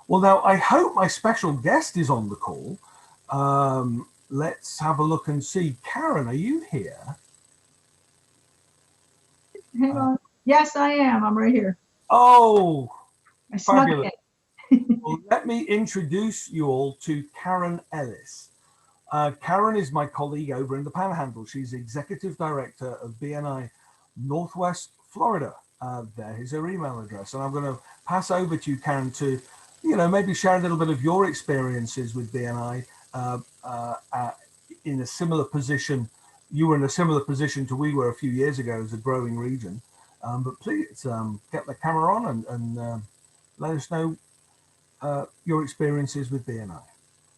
Well, now I hope my special guest is on the call. Let's have a look and see. Karen, are you here? Hang Uh, on. Yes, I am. I'm right here. oh, I snuck fabulous. in. Well, let me introduce you all to Karen Ellis. Karen is my colleague over in the Panhandle. She's Executive Director of BNI Northwest Florida. There is her email address. And I'm going to pass over to you, Karen, to, maybe share a little bit of your experiences with BNI in a similar position. You were in a similar position to we were a few years ago as a growing region. But please get the camera on and let us know your experiences with BNI.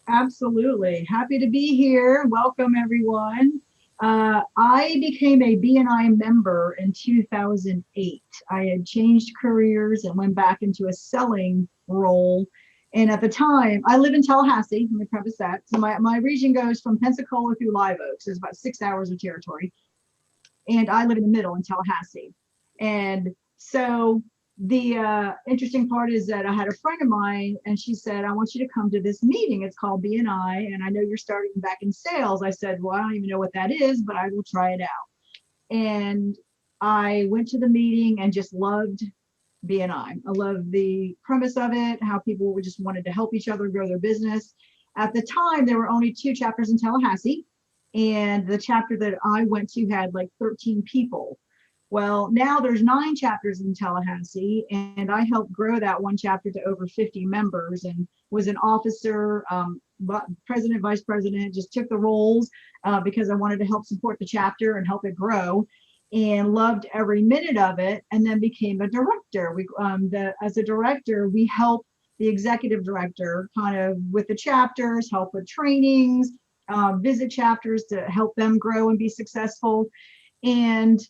Absolutely. Happy to be here. Welcome, everyone. I became a BNI member in 2008. I had changed careers and went back into a selling role. And at the time, I live in Tallahassee. Let me preface that. So my region goes from Pensacola through Live Oak. So it's about 6 hours of territory. And I live in the middle in Tallahassee. And so the interesting part is that I had a friend of mine, and she said, "I want you to come to this meeting. It's called BNI, and I know you're starting back in sales." I said, "Well, I don't even know what that is, but I will try it out." And I went to the meeting and just loved BNI. I love the premise of it, how people just wanted to help each other grow their business. At the time, there were only 2 chapters in Tallahassee, and the chapter that I went to had like 13 people. Well, now there's 9 chapters in Tallahassee, and I helped grow that one chapter to over 50 members and was an officer, president, vice president, just took the roles because I wanted to help support the chapter and help it grow, and loved every minute of it, and then became a director. As a director, we help the executive director kind of with the chapters, help with trainings, visit chapters to help them grow and be successful. And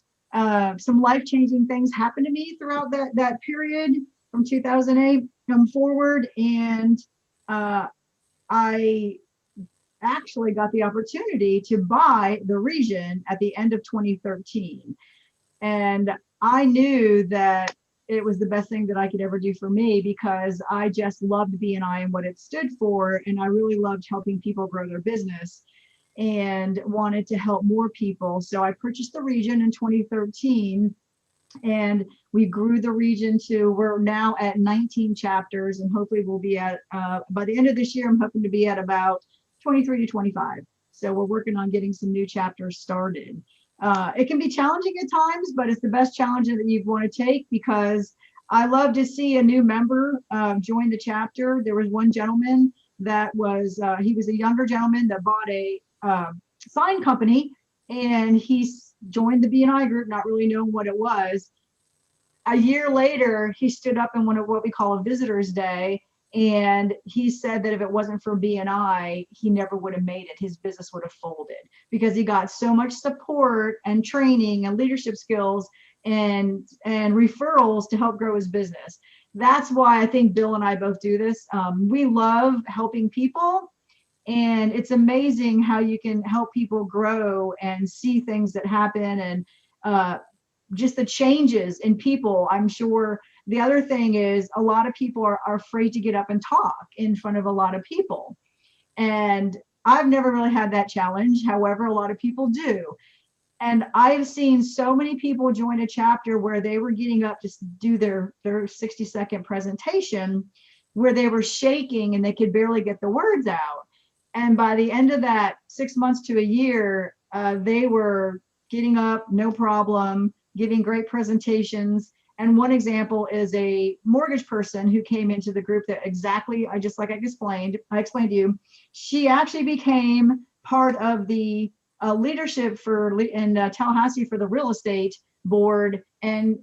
some life-changing things happened to me throughout that period from 2008 forward. And I actually got the opportunity to buy the region at the end of 2013. And I knew that it was the best thing that I could ever do for me because I just loved BNI and what it stood for. And I really loved helping people grow their business and wanted to help more people. So I purchased the region in 2013, and we grew the region to, we're now at 19 chapters, and hopefully we'll be at, by the end of this year, I'm hoping to be at about 23 to 25. So we're working on getting some new chapters started. It can be challenging at times, but it's the best challenge that you want to take because I love to see a new member join the chapter. There was one gentleman that was, he was a younger gentleman that bought a sign company, and he joined the BNI group, not really knowing what it was. A year later, he stood up in one of what we call a visitor's day, and he said that if it wasn't for BNI, he never would have made it. His business would have folded because he got so much support and training and leadership skills and referrals to help grow his business. That's why I think Bill and I both do this. We love helping people, and it's amazing how you can help people grow and see things that happen, and just the changes in people. I'm sure the other thing is a lot of people are afraid to get up and talk in front of a lot of people. And I've never really had that challenge. However, a lot of people do. And I've seen so many people join a chapter where they were getting up to do their 60-second presentation, where they were shaking and they could barely get the words out. And by the end of that 6 months to a year, they were getting up, no problem, giving great presentations. And one example is a mortgage person who came into the group that exactly, I explained to you, she actually became part of the leadership in Tallahassee for the real estate board, and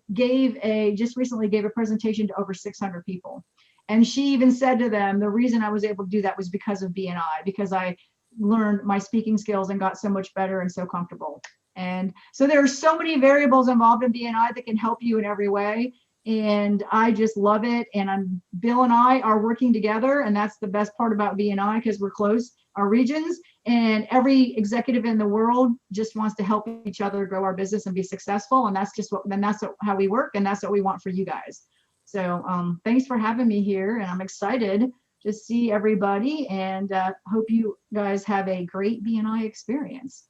just recently gave a presentation to over 600 people. And she even said to them, the reason I was able to do that was because of BNI, because I learned my speaking skills and got so much better and so comfortable. And so there are so many variables involved in BNI that can help you in every way. And I just love it. And Bill and I are working together. And that's the best part about BNI, because we're close, our regions, and every executive in the world just wants to help each other grow our business and be successful. And that's how we work. And that's what we want for you guys. So thanks for having me here, and I'm excited to see everybody, and hope you guys have a great BNI experience.